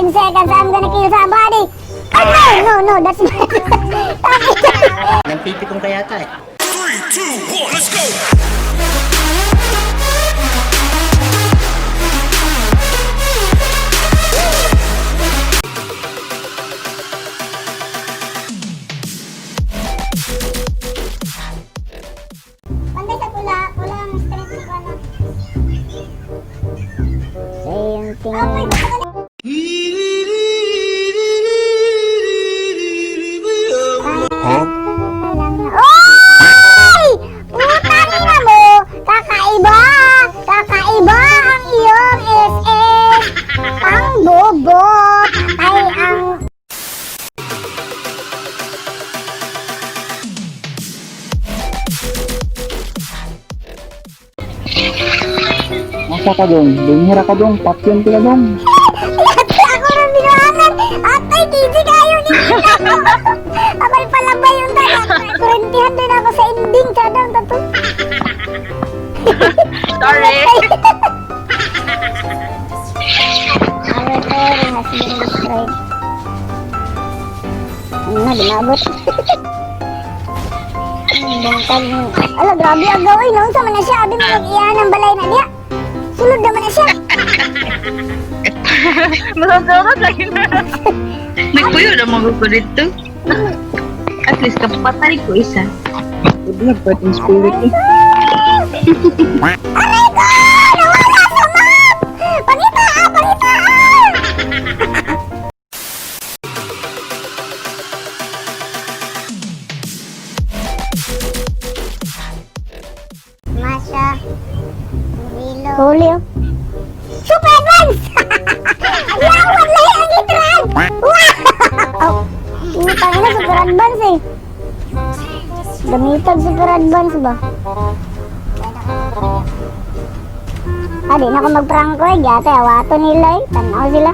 14 seconds, I'm gonna kill somebody. Oh, no, that's not. Nagpipikong kaya tayo. 3, 2, 1, let's go! Panday sa pula ang strength ko na. Same thing. Oy! Utang na mo! Kakaiba! Kakaiba ang iyong SS! Ang bobo ay ang... Masa ka dong? Bumira ka dong, pakyan ka dong. Yati ako ng binuangan! Atay, kisi kayo kinita ko! Abay pala ba yung tayo? Kurentihan din ako sa ending, kadang tato. Sorry. Our story has been destroyed. Ano na, dinabot. Bangkag mo. Ala, grabe ang gawin. Noon sa na siya. Abi mo mag-iyan ang balay na diya. Sulod naman na siya. Masasagot lagi na. Nagpuyo na mga ko dito. At least kapatay ko isa. Huwag nagpating spirit eh. Aray ko! Nawala sa map! Pangita! Pangita! Masya. Vilo. Julio. Super advance! Yawan lang ang litran! Wow! Utang na, super advance eh. Gamitan super advance ba? Di na ako magprangko eh. Gata, awato nila eh. Tanaw sila.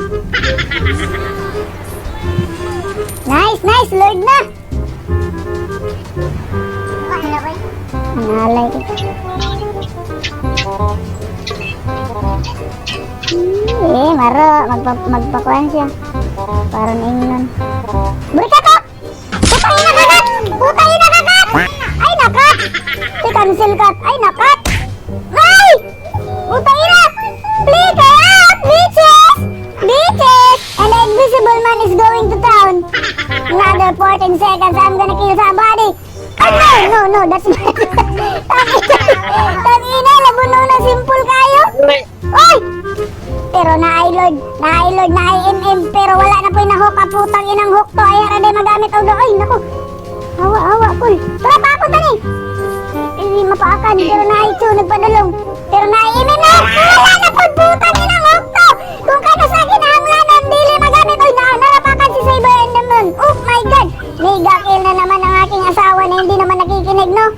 Nice, Lord na! Nalay ko. Maro. Magpakuan siya. Parang ingnon. Berkatok! Putay na kakat! Ay, nakat! Si cancel cut. Ay, nakat! Ay! Putay na! Flick out! Bitches! Bitches! And the invisible man is going to town. Another 14 seconds, I'm gonna kill somebody. Oh, no, that's not. Tangina, labuno na simple kayo. Oy! Pero na-i-load, na-i-MM, pero wala na po yung na-hook. Putang inang hook to. Ay, haraday magamit ako. Ay, naku. Hawa, cool. Tara pa ako tani. Hindi mapaakan, pero na-i-chew, nagpadulong. Pero na-i-MM na. Wala na po, putang inang hook to. Kung kano sa akin, hanglanan, dili magamit. Oy, narapakan si Cyber Enderman. Oh my God. Mega kill na naman ang aking asawa na hindi naman nakikinig, no?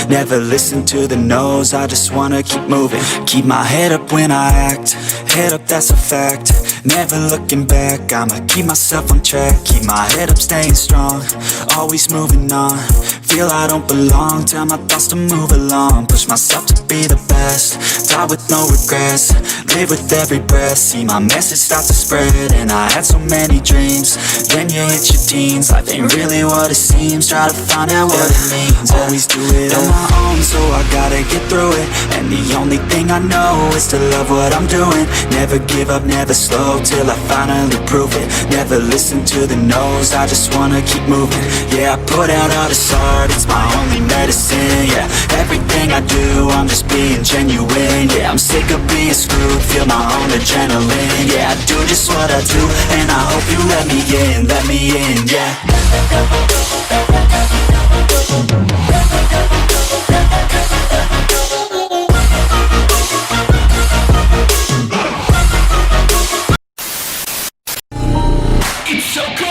Never listen to the no's, I just wanna keep moving. Keep my head up when I act, head up that's a fact. Never looking back, I'ma keep myself on track. Keep my head up staying strong, always moving on. Feel I don't belong, tell my thoughts to move along. Push myself to be the best, die with no regrets. live with every breath. See my message start to spread, and I had so many dreams. Then you hit your teens, life ain't really what it seems. Try to find out what it means. Always do it on my own, so I gotta get through it. And the only thing I know is to love what I'm doing. Never give up, never slow, till I finally prove it. Never listen to the no's, I just wanna keep moving. Yeah, I put out all this art, it's my only medicine. Yeah, everything I do, I'm just being genuine. Yeah, I'm sick of being screwed, feel my own adrenaline. Yeah, I do just what I do, and I hope you let me in, yeah. It's so cool.